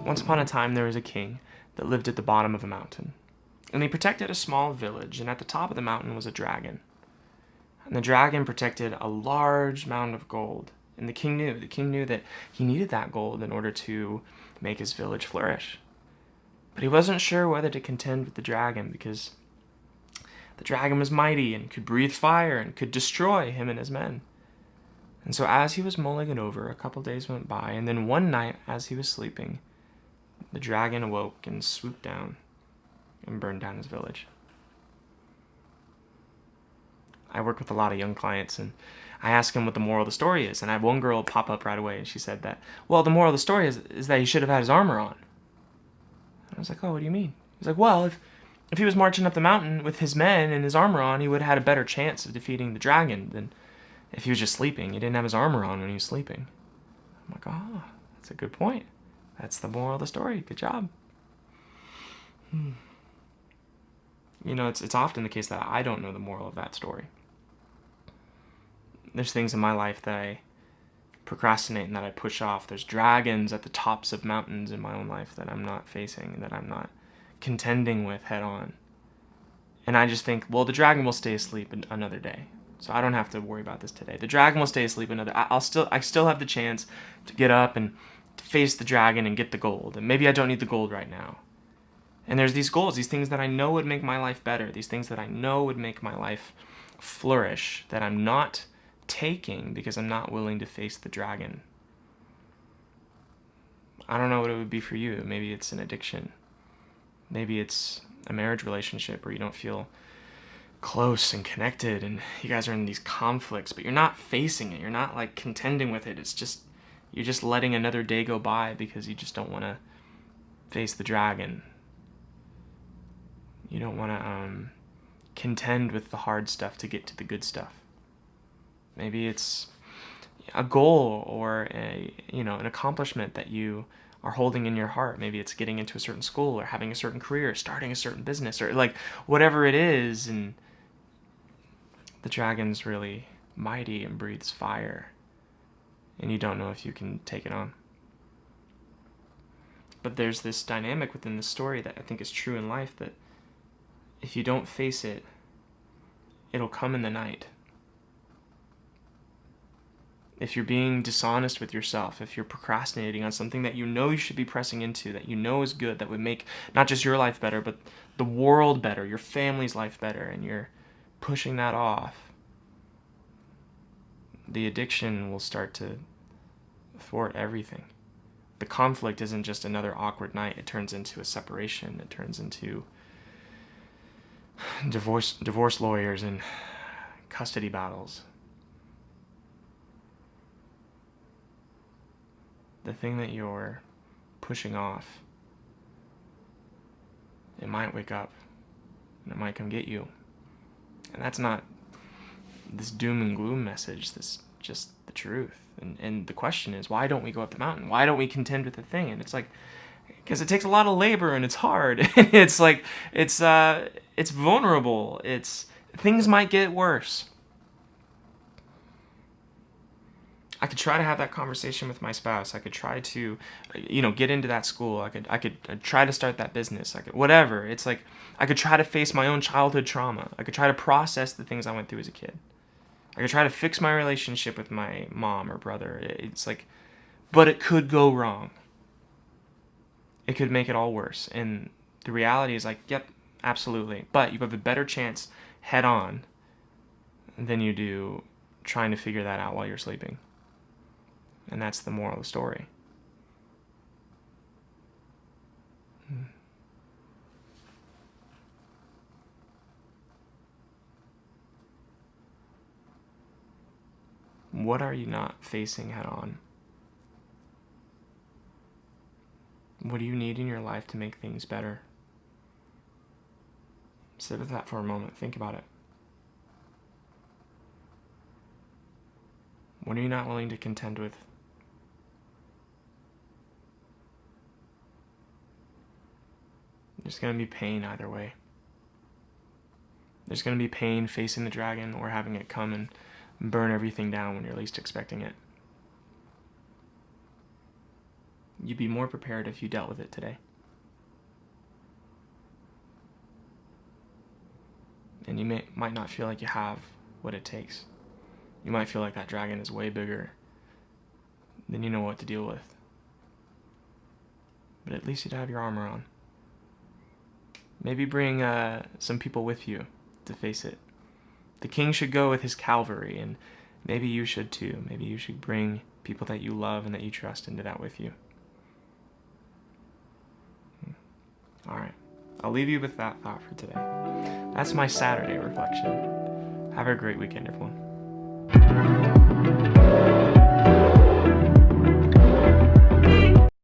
Once upon a time, there was a king that lived at the bottom of a mountain. And he protected a small village, and at the top of the mountain was a dragon. And the dragon protected a large mound of gold. And the king knew that he needed that gold in order to make his village flourish. But he wasn't sure whether to contend with the dragon, because the dragon was mighty and could breathe fire and could destroy him and his men. And so as he was mulling it over, a couple days went by, and then one night as he was sleeping, the dragon awoke and swooped down and burned down his village. I work with a lot of young clients, and I ask them what the moral of the story is. And I have one girl pop up right away, and she said that, well, the moral of the story is that he should have had his armor on. And I was like, oh, what do you mean? He's like, well, if he was marching up the mountain with his men and his armor on, he would have had a better chance of defeating the dragon than if he was just sleeping. He didn't have his armor on when he was sleeping. I'm like, oh, that's a good point. That's the moral of the story. Good job. You know, it's often the case that I don't know the moral of that story. There's things in my life that I procrastinate and that I push off. There's dragons at the tops of mountains in my own life that I'm not facing, that I'm not contending with head on. And I just think, well, the dragon will stay asleep another day, so I don't have to worry about this today. The dragon will stay asleep another. I still have the chance to get up and to face the dragon and get the gold. And maybe I don't need the gold right now. And there's these goals, these things that I know would make my life better, these things that I know would make my life flourish, that I'm not taking because I'm not willing to face the dragon. I don't know what it would be for you. Maybe it's an addiction. Maybe it's a marriage relationship where you don't feel close and connected and you guys are in these conflicts, but you're not facing it. You're not like contending with it. It's just, you're just letting another day go by because you just don't want to face the dragon. You don't want to contend with the hard stuff to get to the good stuff. Maybe it's a goal or an accomplishment that you are holding in your heart. Maybe it's getting into a certain school or having a certain career, starting a certain business, or like whatever it is. And the dragon's really mighty and breathes fire, and you don't know if you can take it on. But there's this dynamic within the story that I think is true in life, that if you don't face it, it'll come in the night. If you're being dishonest with yourself, if you're procrastinating on something that you know you should be pressing into, that you know is good, that would make not just your life better, but the world better, your family's life better, and you're pushing that off, the addiction will start to thwart everything. The conflict isn't just another awkward night. It turns into a separation. It turns into divorce lawyers and custody battles. The thing that you're pushing off, it might wake up and it might come get you. And that's not this doom and gloom message, this just the truth. And the question is, why don't we go up the mountain? Why don't we contend with the thing? And it's like, because it takes a lot of labor and it's hard. And it's like, it's vulnerable. Things might get worse. I could try to have that conversation with my spouse. I could try to, get into that school. I could try to start that business. Whatever. It's like, I could try to face my own childhood trauma. I could try to process the things I went through as a kid. I could try to fix my relationship with my mom or brother. It's like, but it could go wrong. It could make it all worse. And the reality is like, yep, absolutely. But you have a better chance head on than you do trying to figure that out while you're sleeping. And that's the moral of the story. What are you not facing head on? What do you need in your life to make things better? Sit with that for a moment. Think about it. What are you not willing to contend with? There's going to be pain either way. There's going to be pain facing the dragon or having it come and burn everything down when you're least expecting it. you'd be more prepared if you dealt with it today. And you might not feel like you have what it takes. You might feel like that dragon is way bigger than you know what to deal with. But at least you'd have your armor on. Maybe bring some people with you to face it. The king should go with his cavalry, and maybe you should too. Maybe you should bring people that you love and that you trust into that with you. All right. I'll leave you with that thought for today. That's my Saturday reflection. Have a great weekend, everyone.